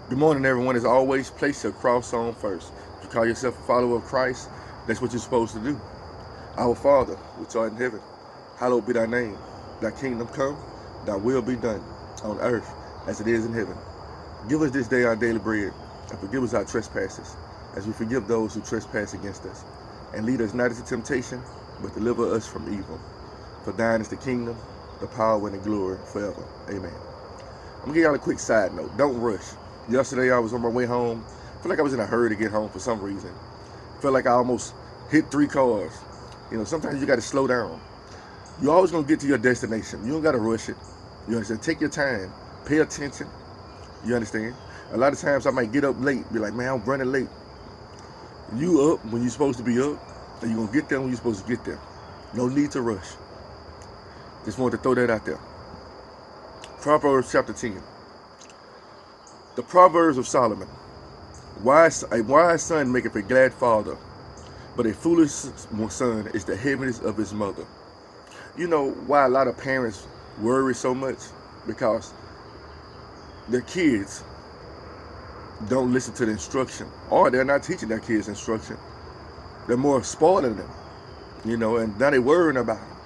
Good morning, everyone. As always, place your cross on first. If you call yourself a follower of Christ, that's what you're supposed to do. Our Father, which art in heaven, hallowed be thy name. Thy kingdom come, thy will be done, on earth as it is in heaven. Give us this day our daily bread, and forgive us our trespasses, as we forgive those who trespass against us. And lead us not into temptation, but deliver us from evil. For thine is the kingdom, the power, and the glory forever. Amen. I'm gonna give y'all a quick side note. Don't rush. Yesterday I was on my way home. I feel like I was in a hurry to get home for some reason. I felt like I almost hit 3 cars. Sometimes you gotta slow down. You're always gonna get to your destination. You don't gotta rush it. You understand? Take your time. Pay attention. You understand? A lot of times I might get up late, be like, man, I'm running late. You up when you're supposed to be up, and you're gonna get there when you're supposed to get there. No need to rush. Just wanted to throw that out there. Proverbs chapter 10. The Proverbs of Solomon. A wise son maketh a glad father, but a foolish son is the heaviness of his mother. You know why a lot of parents worry so much? Because their kids don't listen to the instruction, or they're not teaching their kids instruction. They're more spoiling them, and now they're worrying about them.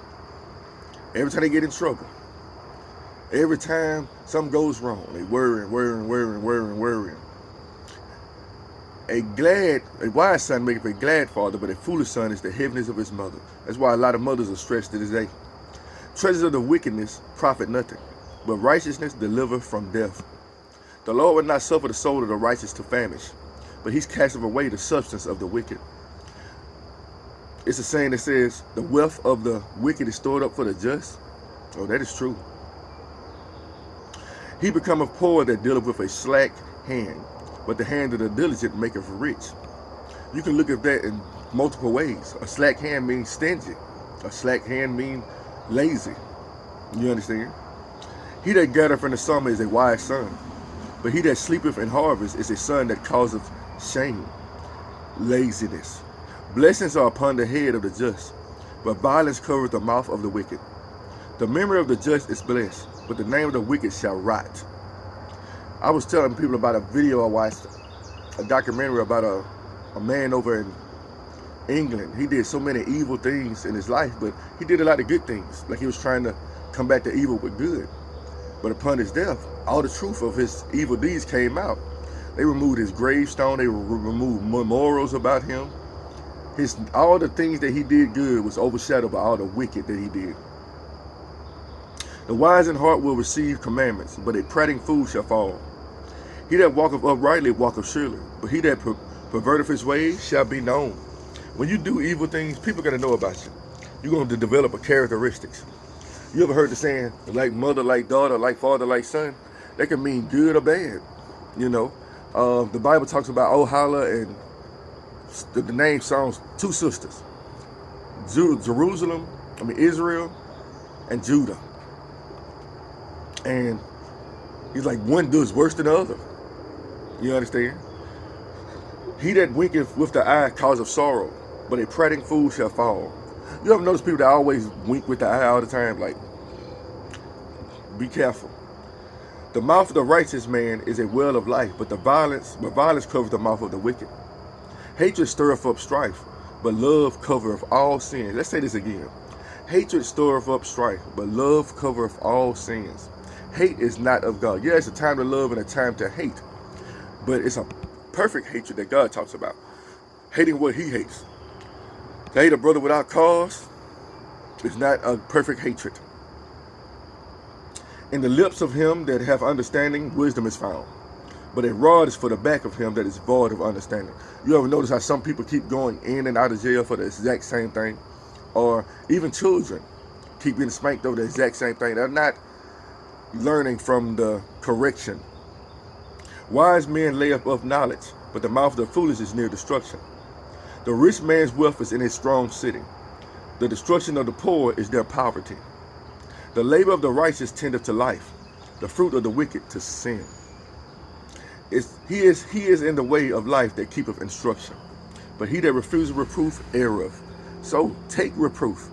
Every time they get in trouble, every time something goes wrong, they worrying. A wise son maketh a glad father, but a foolish son is the heaviness of his mother. That's why a lot of mothers are stressed to this day. Treasures of the wickedness profit nothing, but righteousness deliver from death. The Lord will not suffer the soul of the righteous to famish, but he's casting away the substance of the wicked. It's a saying that says, the wealth of the wicked is stored up for the just. Oh, that is true. He becometh poor that dealeth with a slack hand, but the hand of the diligent maketh rich. You can look at that in multiple ways. A slack hand means stingy. A slack hand means lazy. You understand? He that gathereth in the summer is a wise son, but he that sleepeth in harvest is a son that causeth shame. Laziness. Blessings are upon the head of the just, but violence covereth the mouth of the wicked. The memory of the just is blessed, but the name of the wicked shall rot. I was telling people about a video I watched, a documentary about a man over in England. He did so many evil things in his life, but he did a lot of good things. Like he was trying to combat the evil with good. But upon his death, all the truth of his evil deeds came out. They removed his gravestone. They removed memorials about him. All the things that he did good was overshadowed by all the wicked that he did. The wise in heart will receive commandments, but a prating fool shall fall. He that walketh uprightly walketh surely, but he that perverteth his ways shall be known. When you do evil things, people are going to know about you. You're going to develop a characteristics. You ever heard the saying, like mother, like daughter, like father, like son? That can mean good or bad. The Bible talks about Ohala, and the name sounds 2 sisters. Israel, and Judah. And he's like, one does worse than the other. You understand? He that winketh with the eye causeth sorrow, but a prating fool shall fall. You ever notice people that always wink with the eye all the time? Like, be careful. The mouth of the righteous man is a well of life, but violence covereth the mouth of the wicked. Hatred stirreth up strife, but love covereth all sins. Let's say this again. Hatred stirreth up strife, but love covereth all sins. Hate is not of God. Yeah, it's a time to love and a time to hate, but it's a perfect hatred that God talks about. Hating what he hates. To hate a brother without cause is not a perfect hatred. In the lips of him that have understanding, wisdom is found, but a rod is for the back of him that is void of understanding. You ever notice how some people keep going in and out of jail for the exact same thing? Or even children keep getting spanked over the exact same thing. They're not learning from the correction. Wise men lay up of knowledge, but the mouth of the foolish is near destruction. The rich man's wealth is in his strong city. The destruction of the poor is their poverty. The labor of the righteous tendeth to life, the fruit of the wicked to sin. He is in the way of life that keepeth instruction, but he that refuses reproof erreth. So take reproof.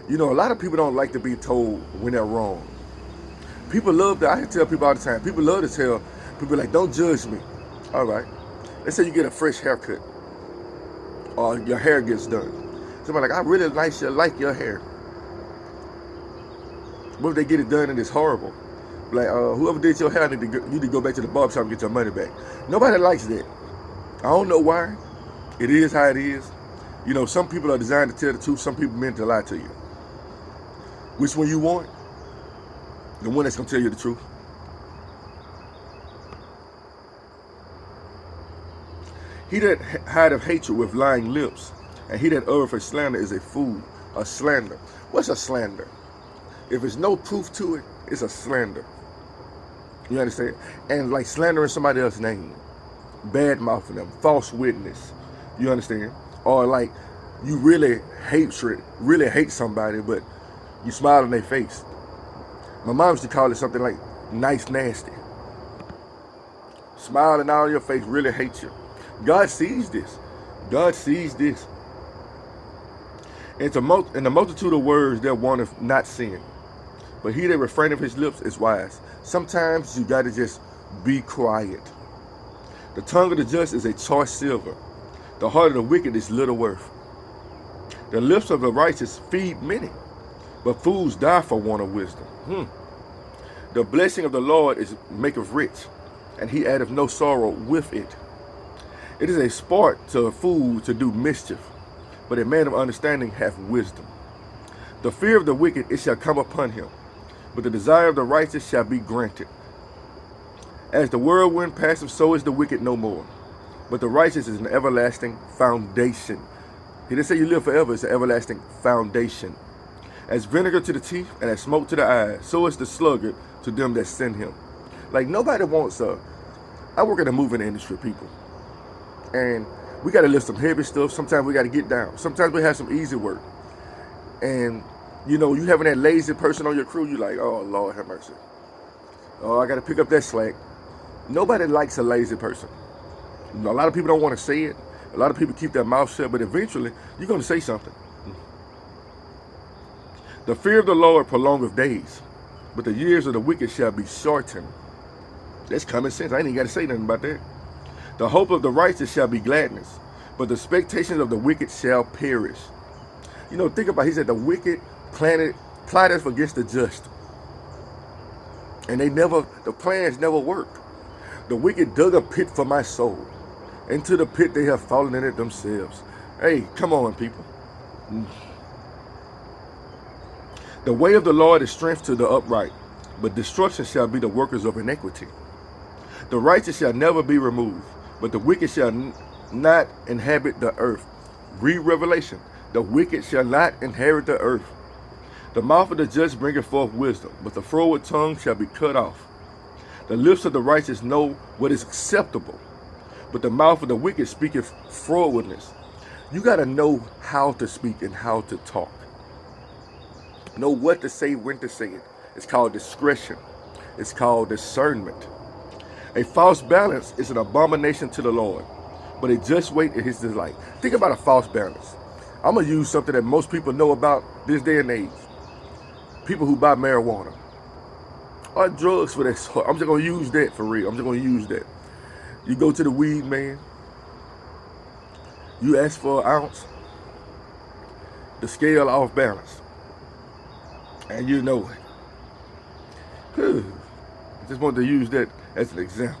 A lot of people don't like to be told when they're wrong. People love to, I tell people all the time, people love to tell People are like, don't judge me. All right. Let's say you get a fresh haircut or your hair gets done. Somebody like, I really like your hair. What if they get it done and it's horrible? Like, whoever did your hair, you need to go back to the barber shop and get your money back. Nobody likes that. I don't know why. It is how it is. You know, some people are designed to tell the truth. Some people meant to lie to you. Which one you want? The one that's going to tell you the truth. He that hideth hatred with lying lips, and he that uttereth a slander is a fool. A slander. What's a slander? If there's no proof to it, it's a slander. You understand? And like slandering somebody else's name, bad mouthing them, false witness. You understand? Or like you really hate somebody, but you smile in their face. My mom used to call it something like nice nasty. Smiling out in your face, really hate you. God sees this. God sees this. In the multitude of words there wanteth not sin, but he that refraineth his lips is wise. Sometimes you got to just be quiet. The tongue of the just is a choice silver. The heart of the wicked is little worth. The lips of the righteous feed many, but fools die for want of wisdom. The blessing of the Lord maketh rich, and he addeth no sorrow with it. It is a sport to a fool to do mischief, but a man of understanding hath wisdom. The fear of the wicked, it shall come upon him, but the desire of the righteous shall be granted. As the whirlwind passeth, so is the wicked no more, but the righteous is an everlasting foundation. He didn't say you live forever, it's an everlasting foundation. As vinegar to the teeth and as smoke to the eyes, so is the sluggard to them that send him. Like nobody wants I work in the moving industry, people. And we got to lift some heavy stuff. Sometimes we got to get down. Sometimes we have some easy work. And, you know, you having that lazy person on your crew, you like, oh, Lord have mercy. Oh, I got to pick up that slack. Nobody likes a lazy person. You know, a lot of people don't want to say it. A lot of people keep their mouth shut, but eventually you're going to say something. The fear of the Lord prolongeth days, but the years of the wicked shall be shortened. That's common sense. I ain't even got to say nothing about that. The hope of the righteous shall be gladness, but the expectations of the wicked shall perish. You know, think about it. He said the wicked plotteth against the just. And the plans never worked. The wicked dug a pit for my soul. Into the pit they have fallen in it themselves. Hey, come on, people. The way of the Lord is strength to the upright, but destruction shall be the workers of iniquity. The righteous shall never be removed, but the wicked shall not inhabit the earth. Read Revelation. The wicked shall not inherit the earth. The mouth of the just bringeth forth wisdom, but the froward tongue shall be cut off. The lips of the righteous know what is acceptable, but the mouth of the wicked speaketh frowardness. You got to know how to speak and how to talk. Know what to say, when to say it. It's called discretion. It's called discernment. A false balance is an abomination to the Lord, but a just weight is his delight. Think about a false balance. I'm going to use something that most people know about this day and age. People who buy marijuana or drugs for that sort. I'm just going to use that for real. I'm just going to use that. You go to the weed man. You ask for an ounce. The scale off balance. And you know it. I just wanted to use that as an example.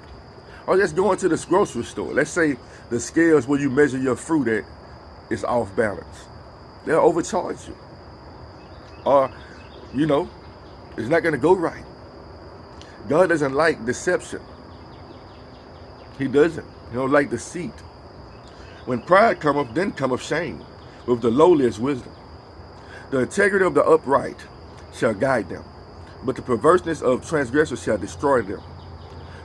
Or just going to this grocery store. Let's say the scales where you measure your fruit at is off balance. They'll overcharge you. Or, you know, it's not going to go right. God doesn't like deception. He doesn't. He don't like deceit. When pride cometh, then cometh shame. With the lowly is wisdom. The integrity of the upright shall guide them, but the perverseness of transgressors shall destroy them.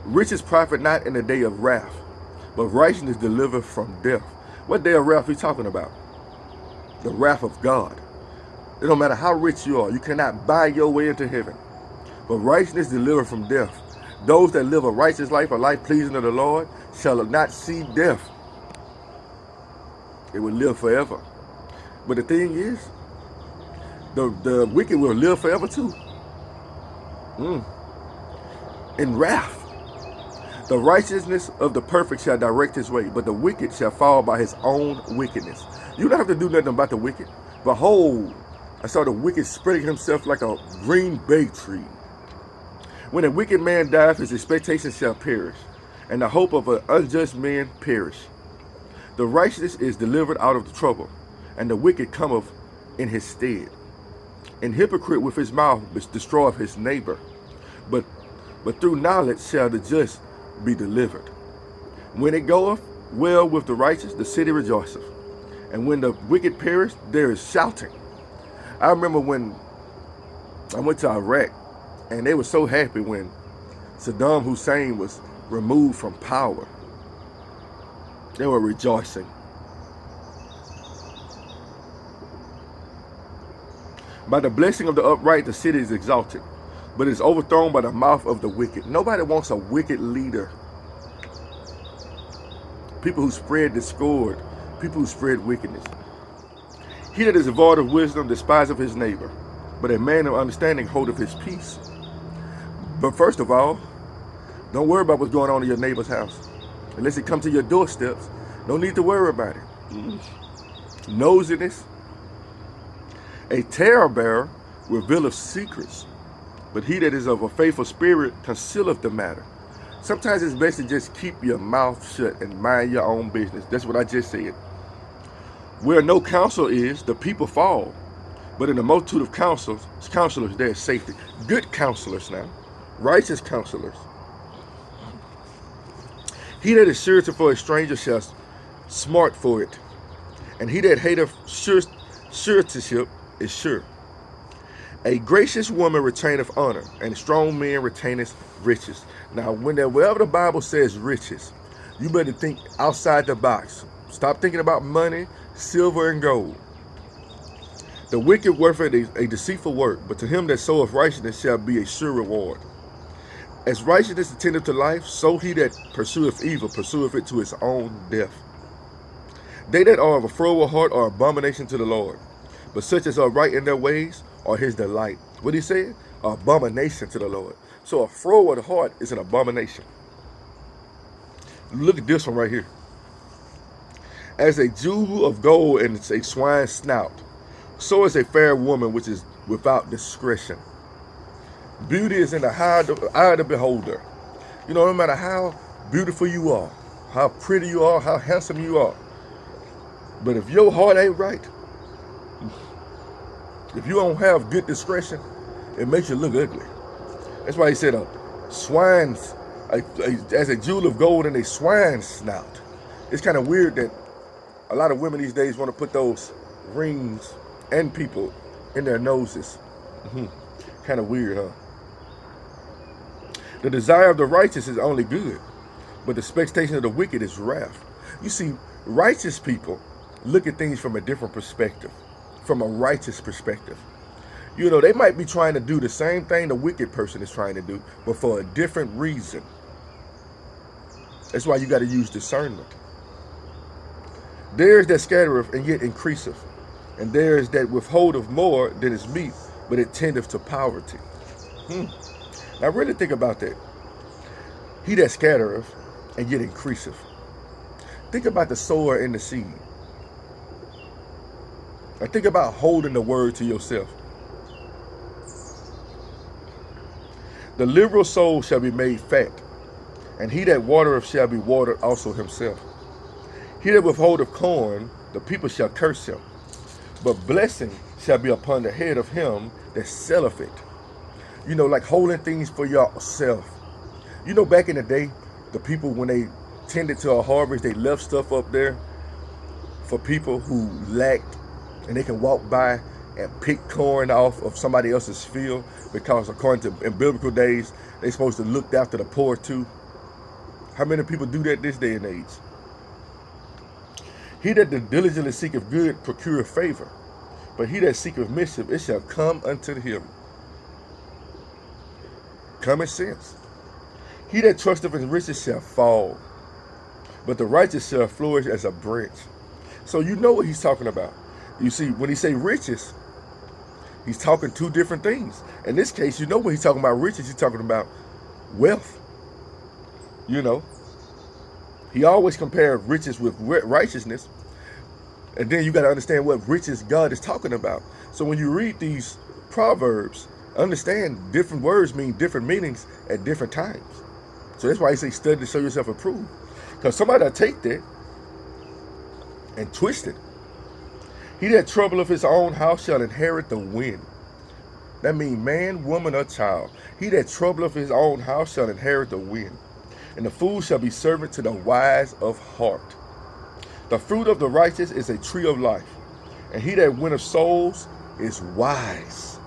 Riches profit not in the day of wrath, but righteousness delivereth from death. What day of wrath are we talking about? The wrath of God. It don't matter how rich you are, you cannot buy your way into heaven. But righteousness delivereth from death. Those that live a righteous life, a life pleasing to the Lord, shall not see death. It will live forever. But the thing is, the wicked will live forever too. In wrath. The righteousness of the perfect shall direct his way, but the wicked shall fall by his own wickedness. You don't have to do nothing about the wicked. Behold, I saw the wicked spreading himself like a green bay tree. When a wicked man dieth, his expectation shall perish, and the hope of an unjust man perish. The righteous is delivered out of the trouble, and the wicked cometh in his stead. An hypocrite with his mouth destroyeth his neighbor, but through knowledge shall the just be delivered. When it goeth well with the righteous, the city rejoiceth, and when the wicked perish, there is shouting. I remember when I went to Iraq, and they were so happy when Saddam Hussein was removed from power. They were rejoicing. By the blessing of the upright, the city is exalted, but is overthrown by the mouth of the wicked. Nobody wants a wicked leader. People who spread discord, people who spread wickedness. He that is devoid of wisdom despiseth his neighbor, but a man of understanding holdeth his peace. But first of all, don't worry about what's going on in your neighbor's house. Unless it comes to your doorsteps, no need to worry about it. Nosiness. A talebearer revealeth secrets, but he that is of a faithful spirit concealeth the matter. Sometimes it's best to just keep your mouth shut and mind your own business. That's what I just said. Where no counsel is, the people fall. But in the multitude of counselors, there is safety. Good counselors now. Righteous counselors. He that is surety for a stranger shall smart for it. And he that hateth suretyship is sure. A gracious woman retaineth honor, and a strong man retaineth riches. Now, whenever the Bible says riches, you better think outside the box. Stop thinking about money, silver, and gold. The wicked worketh a deceitful work, but to him that soweth righteousness shall be a sure reward. As righteousness attendeth to life, so he that pursueth evil pursueth it to his own death. They that are of a froward heart are abomination to the Lord, but such as are right in their ways are his delight. What he said? Abomination to the Lord. So a froward heart is an abomination. Look at this one right here. As a jewel of gold in a swine's snout, so is a fair woman which is without discretion. Beauty is in the eye of the beholder. You know, no matter how beautiful you are, how pretty you are, how handsome you are, but if your heart ain't right, if you don't have good discretion, it makes you look ugly. That's why he said as a jewel of gold in a swine's snout. It's kind of weird that a lot of women these days want to put those rings and people in their noses. Kind of weird, huh? The desire of the righteous is only good, but the expectation of the wicked is wrath. You see, righteous people look at things from a different perspective, from a righteous perspective. You know, they might be trying to do the same thing the wicked person is trying to do, but for a different reason. That's why you got to use discernment. There is that scattereth and yet increaseth, and there is that withholdeth more than is meet, but it tendeth to poverty. Now really think about that. He that scattereth and yet increaseth. Think about the sower and the seed. Now think about holding the word to yourself. The liberal soul shall be made fat, and he that watereth shall be watered also himself. He that withholdeth corn, the people shall curse him, but blessing shall be upon the head of him that selleth it. You know, like holding things for yourself. You know, back in the day, the people, when they tended to a harvest, they left stuff up there for people who lacked, and they can walk by and pick corn off of somebody else's field, because according to in biblical days, they're supposed to look after the poor too. How many people do that this day and age? He that diligently seeketh good procureth favor, but he that seeketh mischief, it shall come unto him. Common sense. He that trusteth in riches shall fall, but the righteous shall flourish as a branch. So you know what he's talking about. You see, when he say riches, he's talking two different things. In this case, you know when he's talking about riches, he's talking about wealth. You know, he always compared riches with righteousness. And then you got to understand what riches God is talking about. So when you read these Proverbs, understand different words mean different meanings at different times. So that's why he say study to show yourself approved. Because somebody will take that and twist it. He that troubleth his own house shall inherit the wind. That means man, woman, or child. He that troubleth his own house shall inherit the wind. And the fool shall be servant to the wise of heart. The fruit of the righteous is a tree of life, and he that winneth souls is wise.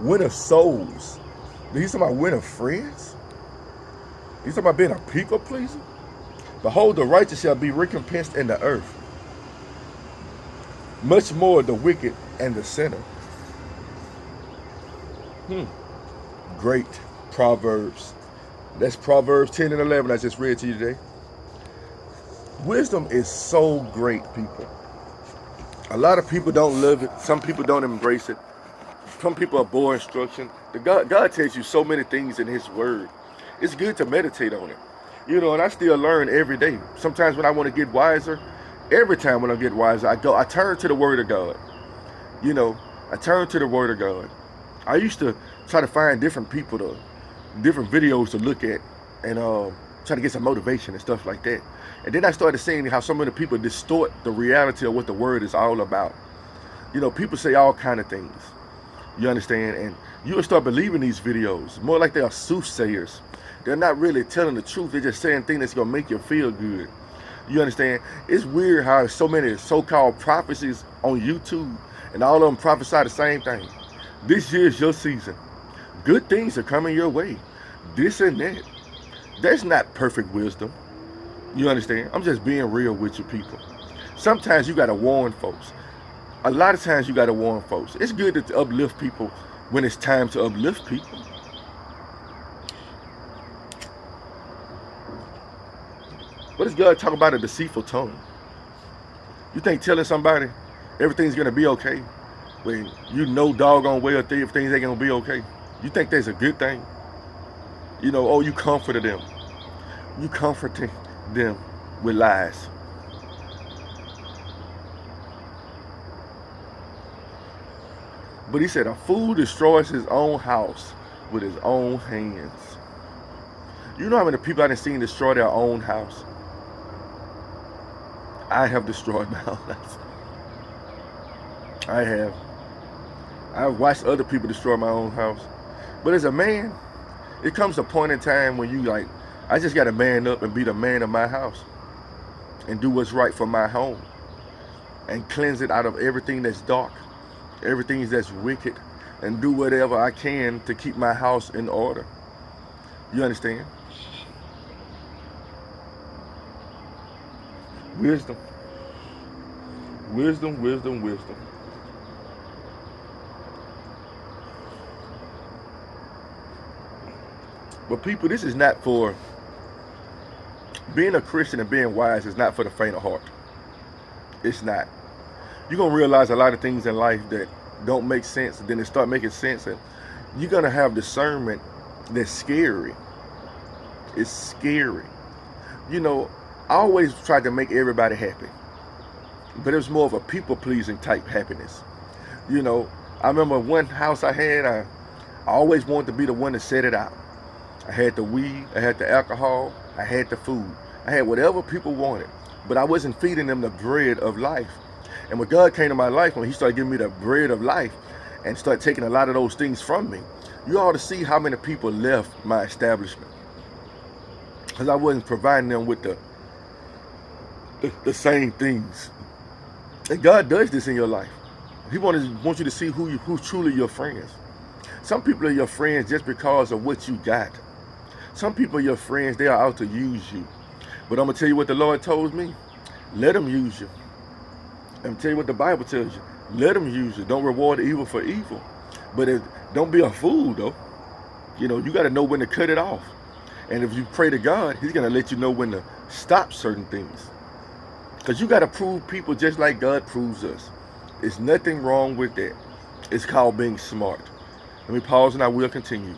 Winneth souls. He's talking about winning friends? He's talking about being a people pleaser? Behold, the righteous shall be recompensed in the earth, much more the wicked and the sinner. Great Proverbs. That's Proverbs 10 and 11 I just read to you today. Wisdom is so great, people. A lot of people don't love it. Some people don't embrace it. Some people are bored instruction. God tells you so many things in his word. It's good to meditate on it. You know, and I still learn every day. Sometimes when I want to get wiser, every time when I get wiser, I turn to the word of God. You know, I turn to the word of God. I used to try to find different people different videos to look at and try to get some motivation and stuff like that. And then I started seeing how so many people distort the reality of what the word is all about. You know, people say all kind of things. You understand? And you'll start believing these videos. More like they are soothsayers. They're not really telling the truth. They're just saying things that's going to make you feel good. You understand? It's weird how so many so-called prophecies on YouTube and all of them prophesy the same thing. This year's your season. Good things are coming your way. This and that. That's not perfect wisdom. You understand? I'm just being real with you people. Sometimes you got to warn folks. A lot of times you got to warn folks. It's good to uplift people when it's time to uplift people. What does God talk about a deceitful tongue? You think telling somebody everything's going to be okay when you know doggone well if things ain't going to be okay? You think that's a good thing? You know, oh, you comforted them. You comforting them with lies. But he said, a fool destroys his own house with his own hands. You know how many people I done seen destroy their own house? I have destroyed my own house. I have. I've watched other people destroy my own house. But as a man, it comes a point in time when you like, I just got to man up and be the man of my house and do what's right for my home and cleanse it out of everything that's dark, everything that's wicked, and do whatever I can to keep my house in order. You understand? Wisdom. Wisdom, wisdom, wisdom. But people, this is not for, being a Christian and being wise is not for the faint of heart. It's not. You're going to realize a lot of things in life that don't make sense, and then they start making sense, and you're going to have discernment that's scary. It's scary. You know, I always tried to make everybody happy, but it was more of a people-pleasing type happiness. You know, I remember one house I had, I always wanted to be the one to set it out. I had the weed, I had the alcohol, I had the food. I had whatever people wanted, but I wasn't feeding them the bread of life. And when God came to my life, when he started giving me the bread of life and started taking a lot of those things from me, you ought to see how many people left my establishment. Because I wasn't providing them with the same things. And God does this in your life. He wants you to see who's truly your friends. Some people are your friends just because of what you got. Some people are your friends, they are out to use you. But I'm going to tell you what the Lord told me. Let them use you. I'm going to tell you what the Bible tells you. Let them use you. Don't reward evil for evil. But don't be a fool, though. You know, you got to know when to cut it off. And if you pray to God, he's going to let you know when to stop certain things. Because you got to prove people just like God proves us. There's nothing wrong with that. It's called being smart. Let me pause and I will continue.